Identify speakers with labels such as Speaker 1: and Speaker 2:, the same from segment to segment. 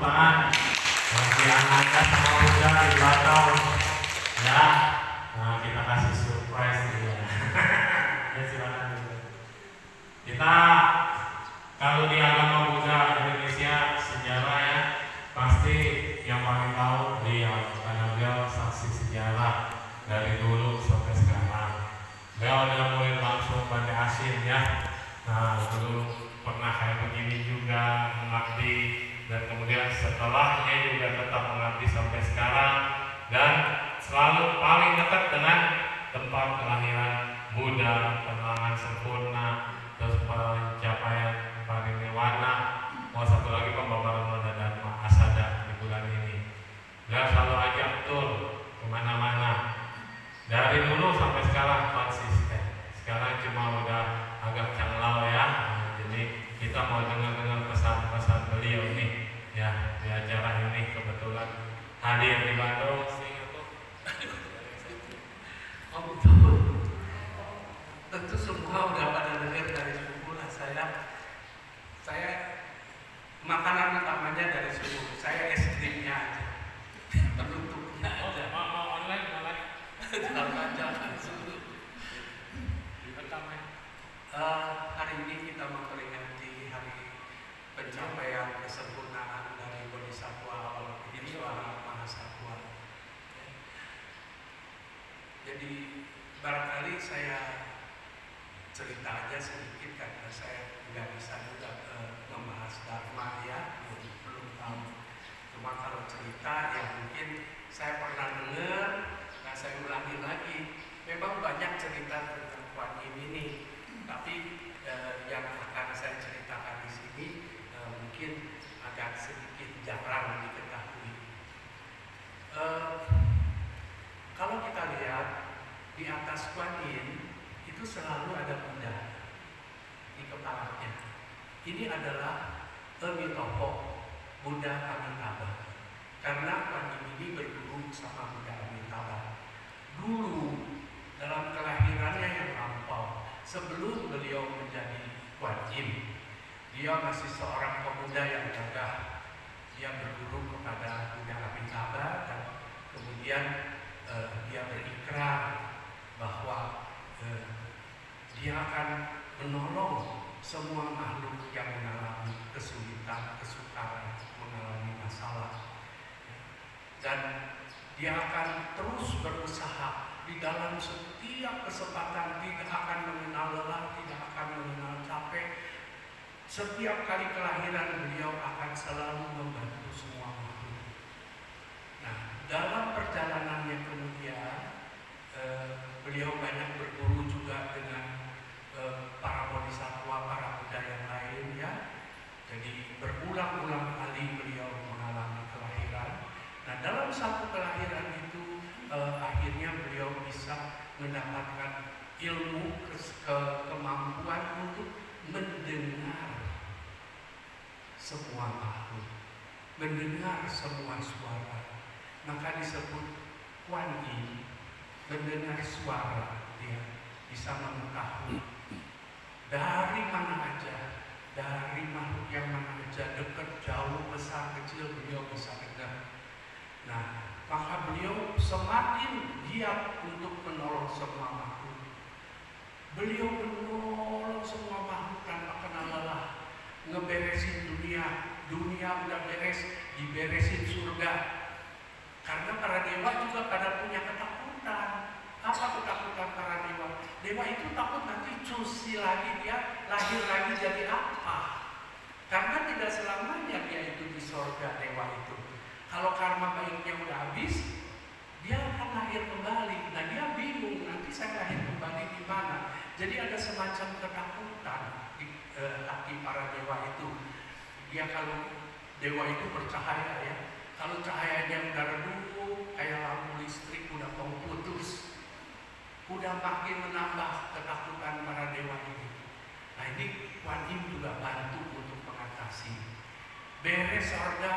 Speaker 1: tangan bagi anaknya sama Bunda di belakang ya. Nah, kita kasih surprise dia. Ya, silakan. Kita kalau di agama Buddha Indonesia sejarah ya, pasti yang paling tahu dia karena beliau saksi sejarah dari dulu sampai sekarang. Beliau udah mulai langsung Banda Asin ya. Nah, dulu pernah kayak begini juga mengabdi, dan kemudian setelahnya juga tetap mengabdi sampai sekarang, dan selalu paling dekat dengan tempat kelahiran Buddha, penerangan sempurna, terus pencapaian pariniwana, mau satu lagi pembabaran Buddha Dharma Asada di bulan ini. Beliau selalu ajak tur kemana-mana, dari dulu sampai sekarang konsisten. Sekarang cuma udah agak canglau ya. Jadi kita mau dengar pesan-pesan beliau nih ya di acara ini. Kebetulan hadir di Bandung.
Speaker 2: Oh betul. Tentu semua udah pada dengar dari suku lah. Saya makanan utamanya dari suku. Saya es krimnya aja, penutupnya aja.
Speaker 1: Mau online.
Speaker 2: Jalan-jalan suku. Hari ini kita memperingati hari pencapaian kesempurnaan dari Bodhisattva Avalokiteshvara Mahasatwa. Jadi barangkali saya cerita aja sedikit karena saya nggak bisa juga membahas Dharma ya, belum tahu. Cuma kalau cerita ya mungkin saya pernah dengar, nah saya ulangi lagi. Memang banyak cerita tentang Kuan Yin ini, tapi yang akan saya ceritakan di sini mungkin agak sedikit jarang diketahui. Kalau kita lihat di atas Kuan Yin itu selalu ada Buddha di kepalanya. Ini adalah Amitabha, Buddha Amitabha. Karena Kuan Yin ini berguru sama Buddha Amitabha. Dulu dalam kelahirannya yang lampau, sebelum beliau menjadi Kuan Yin, dia masih seorang pemuda yang gagah. Dia berguru kepada Buddha Amitabha dan kemudian dia berikrar bahwa dia akan menolong semua makhluk yang mengalami kesulitan, kesukaran, mengalami masalah, dan dia akan terus berusaha di dalam setiap kesempatan, tidak akan mengenal lelah, tidak akan mengenal capek. Setiap kali kelahiran beliau akan selalu membantu semua makhluk. Nah, dalam perjalanannya kemudian beliau banyak berguru juga dengan para bodhisattva, para Buddha yang lain ya. Jadi berulang-ulang kali beliau mengalami kelahiran. Nah, dalam satu kelahiran itu akhirnya beliau bisa mendapatkan ilmu, kemampuan untuk mendengar semua makhluk, mendengar semua suara. Maka disebut Kuan Yin, mendengar suara. Dia bisa mengetahui dari mana aja, dari makhluk yang mana aja, dekat, jauh, besar, kecil, beliau bisa dengar. Nah, maka beliau semakin giat untuk menolong semua makhluk. Beliau menolong semua makhluk tanpa kenal lelah, ngeberesin dunia udah beres, diberesin surga. Karena para dewa juga pada punya ketakutan. Apa ketakutan para dewa? Dewa itu takut nanti cuci lagi, dia lahir lagi jadi apa? Karena tidak selamanya dia itu di surga, dewa itu. Kalau karma baiknya udah habis, dia akan lahir kembali. Nah, dia bingung, nanti saya lahir kembali di mana? Jadi ada semacam ketakutan di hati para dewa itu. Dia kalau dewa itu bercahaya ya, kalau cahayanya udah redup, kayak lampu listrik udah mau putus, udah makin menambah ketakutan para dewa ini. Nah, ini Kuan Yin juga bantu untuk mengatasi. Beres surga,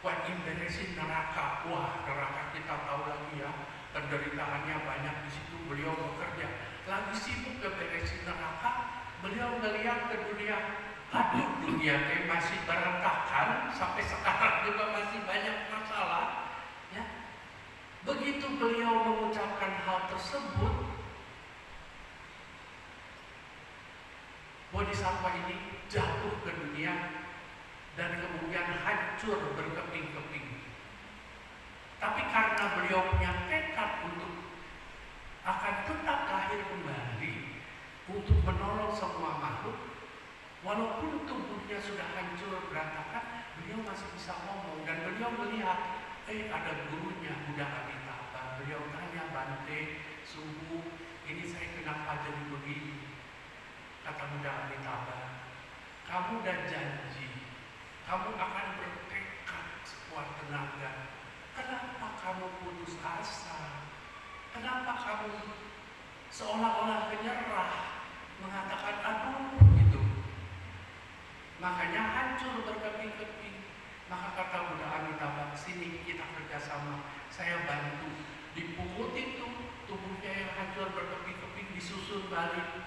Speaker 2: Kuan Yin beresin neraka. Wah, neraka kita tahu lagi ya, penderitaannya banyak di situ. Beliau bekerja, lagi sibuk beresin neraka. Beliau melihat ke dunia, aduh dunia masih berantakan sampai sekarang juga masih banyak masalah, ya. Begitu beliau mengucapkan hal tersebut, Bodhisattva ini jatuh ke dunia dan kemudian hancur berkeping-keping. Tapi karena beliau punya tekad untuk akan tetap lahir kembali untuk menolong semua makhluk, walaupun tubuhnya sudah hancur berantakan, beliau masih bisa ngomong. Dan beliau melihat, ada gurunya Buddha Amitabha. Beliau tanya, Bante, Suhu, ini saya kenapa jadi begini? Kata Buddha Amitabha, kamu udah janji, kamu akan bertekad sekuat tenaga. Kenapa kamu putus asa? Kenapa kamu seolah-olah menyerah, mengatakan aduh gitu? Makanya hancur berkeping-keping. Maka kata Buddha Amitabha, sini kita kerjasama, saya bantu. Dipungutin tuh tubuhnya yang hancur berkeping-keping, disusun balik.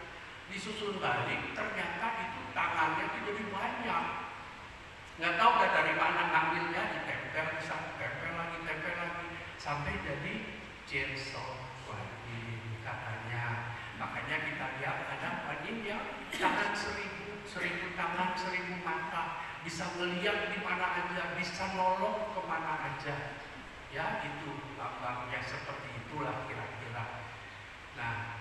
Speaker 2: Disusun balik, ternyata itu tangannya itu jadi banyak. Nggak tahu udah dari mana ngambilnya, ditempel, tempel lagi, sampai jadi chainsaw Guanyin katanya. Makanya kita lihat ada Guanyin yang tangan 1000 tangan, 1000 mata, bisa melihat di mana aja, bisa nolong kemana aja. Ya, itu lambangnya seperti itulah kira-kira. Nah,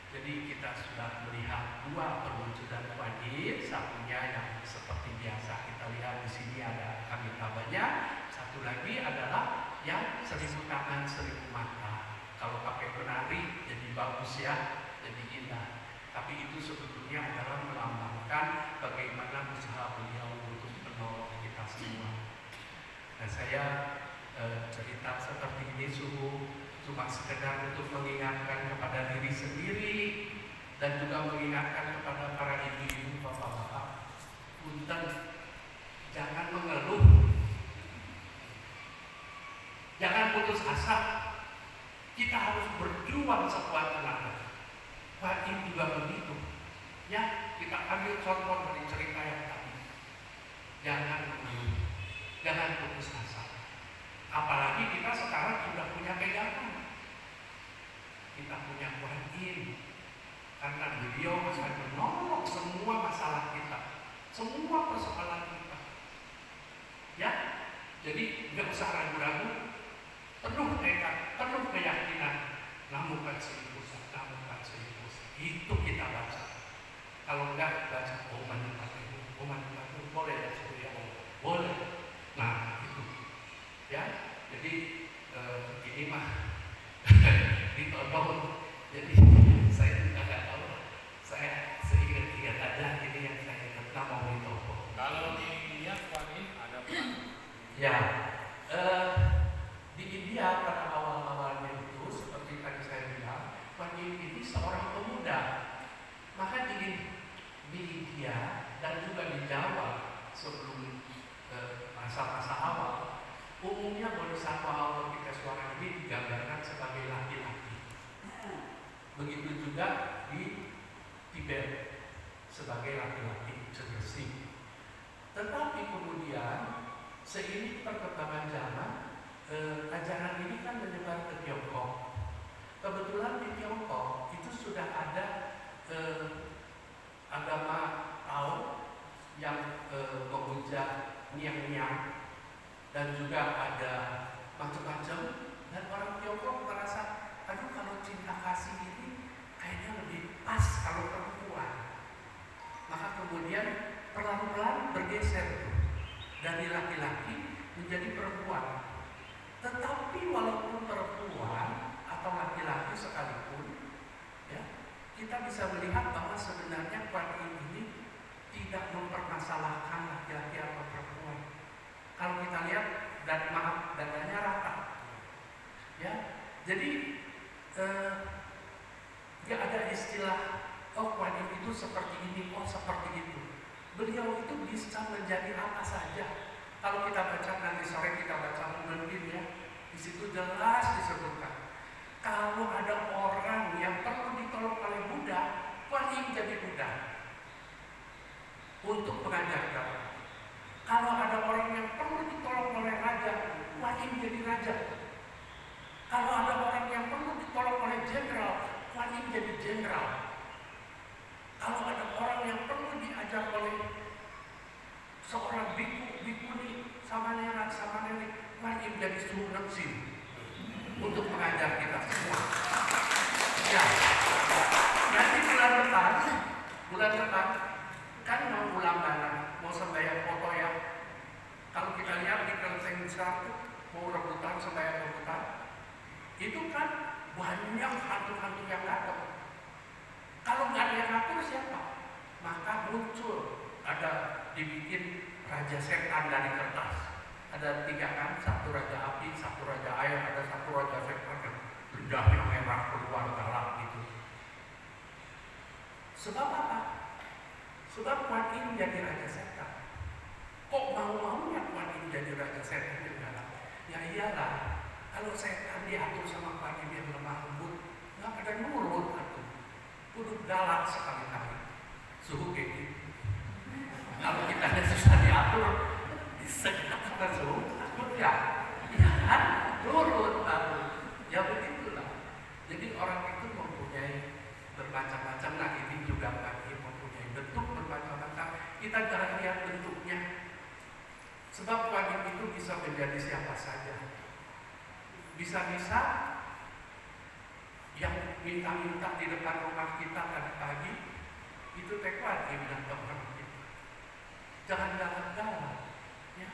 Speaker 2: jadi kita sudah melihat dua perwujudan Guanyin, satunya yang seperti biasa kita lihat di sini ada Amitabhanya, satu lagi adalah yang 1000 tangan 1000 mata. Kalau pakai penari jadi bagus ya, jadi indah. Tapi itu sebetulnya adalah melambangkan bagaimana usaha beliau untuk menolong kita semua. Nah, saya cerita seperti ini cuma sekedar untuk mengingatkan kepada diri sendiri dan juga mengingatkan kepada para ibu-ibu, bapak-bapak, punten, jangan mengeluh, jangan putus asa. Kita harus berjuang sekuat tenaga. Guanyin juga begitu. Ya, kita ambil contoh dari cerita yang tadi. Jangan mengeluh, jangan putus asa. Apalagi kita sekarang sudah punya pegangan. Kita punya Guanyin, karena beliau akan menolong semua masalah kita, semua persoalan kita. Ya, jadi nggak usah ragu-ragu, penuh tekad, penuh keyakinan. Namukan 1000 namukan 1000. Itu kita baca. Kalau enggak baca Om Mani Padme, boleh ya ya, boleh. Nah itu, ya. Jadi ini mah ditodong. Jadi saya juga nggak tahu. Saya seingat-ingat aja ini yang saya ingat mau ditodong.
Speaker 3: Kalau di India Guanyin ada peran.
Speaker 2: Ya, di India pada awal-awalnya itu seperti tadi saya bilang, Guanyin ini seorang pemuda. Maka di India dan juga di Jawa sebelum masa-masa awal, umumnya Bodhisattva Avalokitesvara ini digambarkan sebagai laki-laki. Begitu juga di Tibet sebagai laki-laki Cedersih. Tetapi kemudian seiring perkembangan zaman, ajaran ini kan menyebar ke Tiongkok. Kebetulan di Tiongkok itu sudah ada agama Tao yang memuja Niang-Niang, dan juga ada macam-macam. Dan orang Tiongkok merasa, aduh kalau cinta kasih ini kayaknya lebih pas kalau perempuan. Maka kemudian pelan-pelan bergeser dari laki-laki menjadi perempuan. Tetapi walaupun perempuan atau laki-laki sekalipun, ya, kita bisa melihat bahwa sebenarnya Guanyin ini tidak mempermasalahkan laki-laki atau perempuan. Kalau kita lihat dadanya rata, ya. Jadi nggak ada istilah oh Guanyin itu seperti ini, oh seperti itu. Beliau itu bisa menjadi apa saja. Kalau kita baca nanti sore kita baca mungkin ya, di situ jelas disebutkan. Kalau ada orang yang perlu ditolong oleh Buddha, Guanyin jadi Buddha untuk mengajarkan. Kalau ada orang yang perlu dikuni sama nenek, Kuan Im jadi surat sih untuk mengajar kita semua. Ya, nanti bulan depan kan mau ulang dana, mau sembahyang foto ya. Kalau kita lihat di kelenteng besar tuh mau rebutan sembahyang rebutan, itu kan banyak hantu-hantu yang datang. Kalau nggak ada yang ngatur siapa? Maka muncul ada dibikin raja setan dari kertas. Ada 3 kan, 1 raja api, 1 raja air, ada 1 raja setan yang lidahnya merah keluar galak gitu. Sebab apa? Sebab Kuan Im jadi raja setan. Kok mau-maunya Kuan Im jadi raja setan yang galak? Ya iyalah, kalau setan diatur sama Kuan Im yang lemah lembut, nggak pada nurut atuh. Kudu galak sekali-kali. Suhu kayak gitu. Kalau kita ada susah diatur, disekat kan suhu, ya kan, nurut atuh. Ya begitulah. Jadi orang itu mempunyai bermacam-macam. Nah ini juga kami mempunyai bentuk bermacam-macam. Kita jangan lihat bentuknya. Sebab Kuan Im itu bisa menjadi siapa saja. Bisa-bisa yang minta-minta di depan rumah kita tadi pagi itu Kuan Im dan teman kita. Jangan galak-galak. Ya.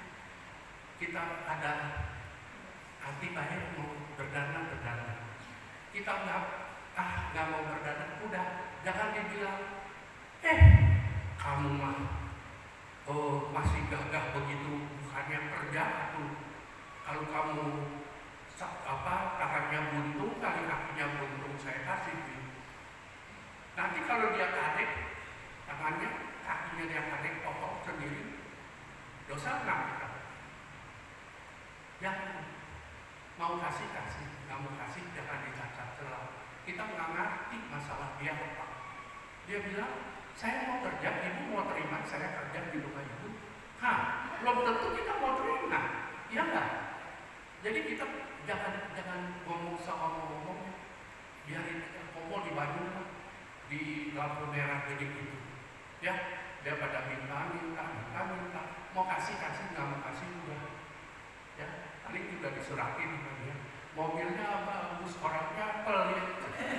Speaker 2: Kita ada hati baik mau berdana. Kita nggak mau berdana, udah jangan dibilang kamu mah masih gagah begitu, bukannya kerja tuh. Kalau kamu tangannya buntung, kakinya buntung, saya kasih gitu. Nanti kalau dia tarik tangannya, kakinya dia tarik potong sendiri, dosa nggak kita? Jangan. Mau kasih, nggak mau kasih jangan dicacat celah. Kita nggak ngerti masalah dia apa. Dia bilang, saya mau kerja, ibu mau terima saya kerja di rumah ibu. Belum tentu kita mau terima, ya nggak? Jadi kita jangan ngomong sama ngomong, biarin aja ngomong di Bandung, di lampu merah gede gitu. Ya, dia pada minta, mau kasih, nggak mau kasih udah. Ya, paling juga disuratin sama dia. Mobilnya bagus, orangnya pelit.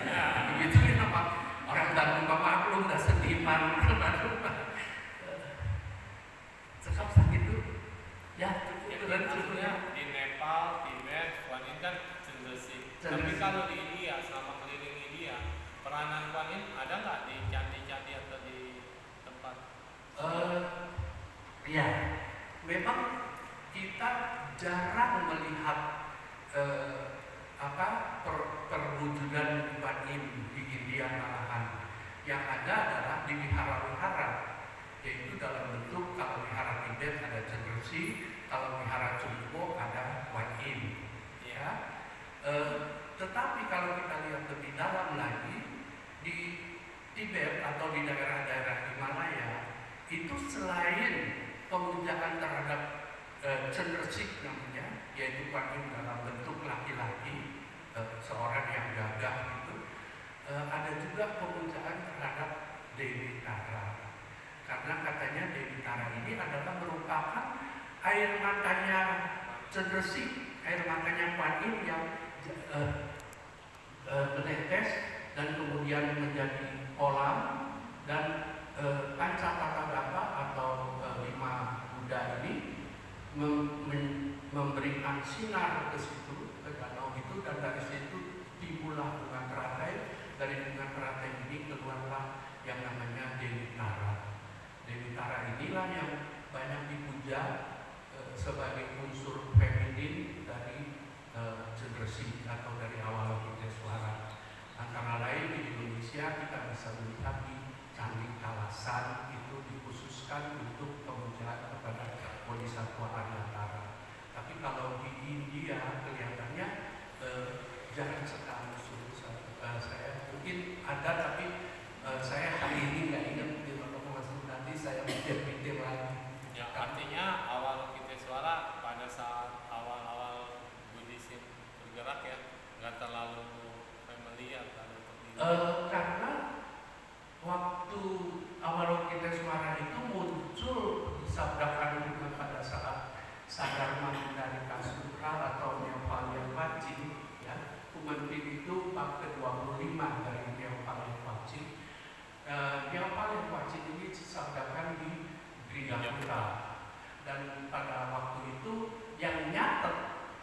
Speaker 2: Ya, begitu ya nama orang Bandung maklum, dah seniman Bandung. Sekap sakit itu, ya itu dan
Speaker 3: Maksudnya di Nepal, Tibet, Kuan Im kan cendersih. Tapi kalau di India, selama keliling India, peranan Kuan Im ada nggak di candi-candi atau di tempat?
Speaker 2: Ya, memang kita jarang melihat perwujudan Kuan Im di India malahan. Yang ada adalah di wihara-wihara, yaitu dalam bentuk kalau wihara Tibet ada Cendersi, kalau wihara Cungko ada Kuan Im. Ya. Tetapi kalau kita lihat lebih dalam lagi di Tibet atau di daerah-daerah Himalaya itu selain pemujaan terhadap Cendersik namanya, yaitu Kuan Im dalam bentuk laki-laki, seorang yang gagah gitu, ada juga pemujaan terhadap Dewi Tara. Karena katanya Dewi Tara ini adalah merupakan air matanya Cendersik, air matanya Kuan Im yang menetes dan kemudian menjadi kolam, dan Pancatathagata atau 5 Buddha ini memberikan sinar ke situ, ke danau itu, dan dari situ timbullah bunga teratai. Dari bunga teratai ini keluarlah yang namanya Dewi Tara. Dewi Tara inilah yang banyak dipuja sebagai unsur feminin dari Cendersik atau dari Avalokitesvara. Antara lain di Indonesia kita bisa melihat di Candi Kalasan itu dikhususkan untuk pemujaan kepada Bodhisattva Aryatara. Tapi kalau di India kelihatannya jarang sekali saya mungkin ada, tapi saya hari ini nggak ingat di mana masuk, nanti saya mikir lagi.
Speaker 3: Ya, artinya Avalokitesvara pada saat awal-awal Buddhism bergerak ya, nggak terlalu familiar kalau
Speaker 2: karena waktu Avalokitesvara itu muncul disabdakan juga pada saat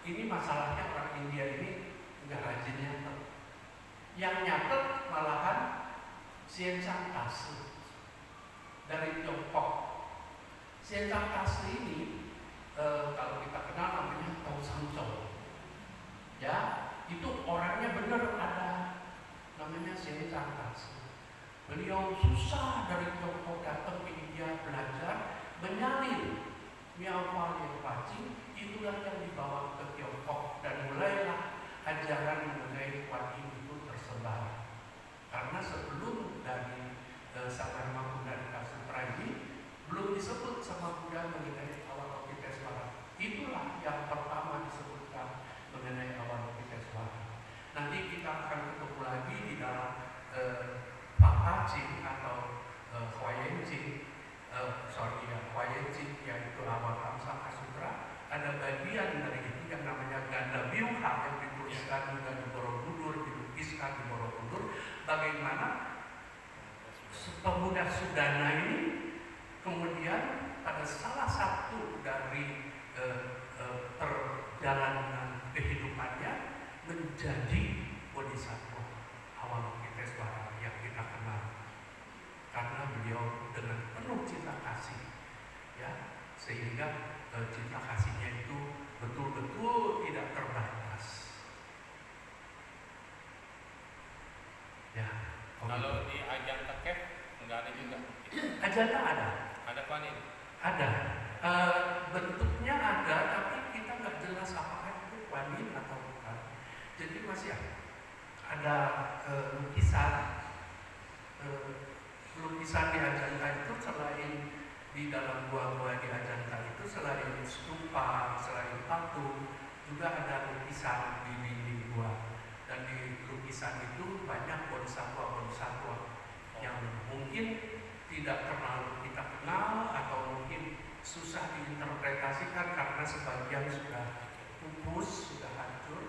Speaker 2: ini masalahnya orang India ini nggak rajin nyatet. Yang nyatet malahan Xian Tase dari Tiongkok. Xian Tase ini kalau kita kenal namanya Tong Sang Chou. Ya, itu orangnya benar ada, namanya Xian Tase. Beliau susah dari Tiongkok datang ke India belajar menyalin Miao yang Pacing, itulah yang dibawa ke Tiongkok dan mulailah ajaran mengenai Kuan Yin itu tersebar. Karena sebelum dari Sakarma Buddha Sutra ini belum disebut sama Buddha mengenai Avalokitesvara. Itulah yang pertama disebutkan mengenai Avalokitesvara. Nanti kita akan ketemu lagi di dalam Papa Ching atau Huayan Ching. Huayan Ching yaitu Avatamsaka Sutra. Ada bagian dari itu yang namanya Ganda Vyuha yang dituliskan juga di Borobudur, dilukiskan di Borobudur. Bagaimana pemuda Sudana ini kemudian pada salah satu dari perjalanan kehidupannya menjadi bodhisattva Avalokitesvara yang kita kenal. Karena beliau dengan penuh cinta kasih, ya, sehingga cinta kasihnya itu betul-betul tidak terbatas. Ya.
Speaker 3: Kalau di Ajanta Cave nggak ada juga.
Speaker 2: Ajanta ada.
Speaker 3: Ada Kuan Yin?
Speaker 2: Ada. Bentuknya ada, tapi kita nggak jelas apakah itu Kuan Yin atau bukan. Jadi masih ada lukisan. Lukisan di Ajanta itu selain di dalam gua-gua di Ajanta itu selain stupa, selain patung, juga ada lukisan di dinding gua. Dan di lukisan itu banyak bodhisattva-bodhisattva yang mungkin tidak terlalu kita kenal atau mungkin susah diinterpretasikan karena sebagian sudah pupus, sudah hancur.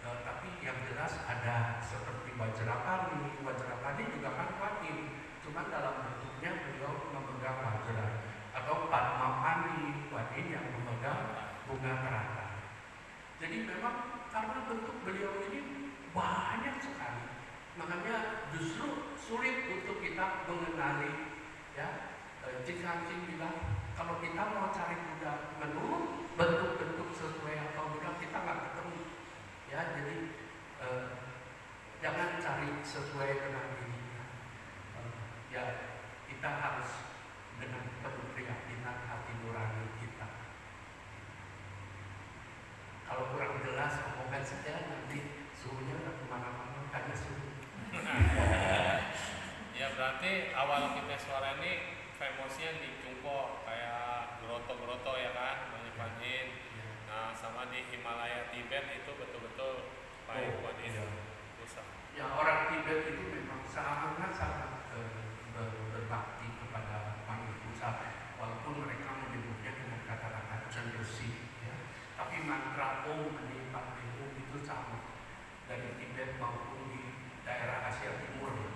Speaker 2: Tapi yang jelas ada seperti Vajrapani. Vajrapani juga kan Kuan Yin, cuma dalam bentuknya beliau memegang Vajra, atau Padmapani, Kuan Yin yang memegang bunga teratai. Jadi memang karena bentuk beliau ini banyak sekali, makanya justru sulit untuk kita mengenali. Ya, Jika Cing bilang kalau kita mau cari Buddha menurut bentuk-bentuk sesuai atau Buddha kita nggak ketemu. Ya, jadi jangan cari sesuai dengan dirinya. Ya, kita harus dengan penuh keyakinan hati nurani kita. Kalau kurang jelas omongan saja nanti suhunya nggak kemana-mana karena suhu.
Speaker 3: Ya berarti Avalokitesvara ini famosnya di Cungko kayak groto-groto ya kan, banyak Kuan Yin. Nah sama di Himalaya Tibet itu betul-betul baik Kuan Yin pusat.
Speaker 2: Ya orang Tibet itu memang sangat berbakti kepada Kuan Yin pusat, walaupun mereka menyebutnya dengan kata-kata cendersi. Ya. Tapi mantra Om Mani Padme Hum itu sama dari Tibet maupun di daerah Asia Timur.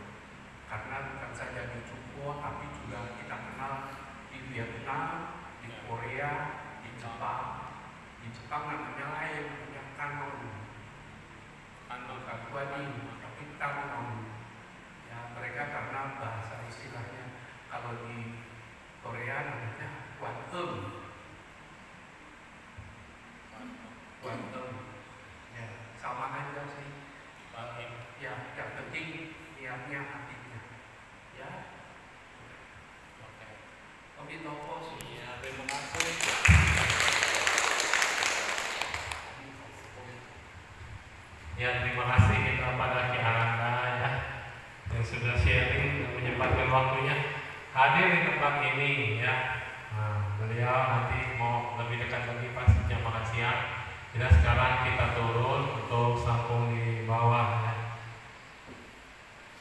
Speaker 2: Karena bukan saja di Cungko, tapi juga kita kenal di Vietnam, di Korea, di Jepang. Di Jepang namanya lain, namanya Kanon. Bukan Kuan Yin, tapi Kanon. Ya, mereka karena bahasa istilahnya kalau di Korea namanya Kuan Em. Kuan Em. Ya, sama aja sih. Ya, yang penting niatnya hatinya. Ya.
Speaker 3: Oke.
Speaker 2: Oke, Nopo sih.
Speaker 3: Ya, terima kasih.
Speaker 1: Ya, terima kasih kepada Ki Ananda ya yang sudah sharing dan menyempatkan waktunya hadir di tempat ini ya. Beliau nanti mau lebih dekat lagi pas jam makan siang. Jadi sekarang kita turun.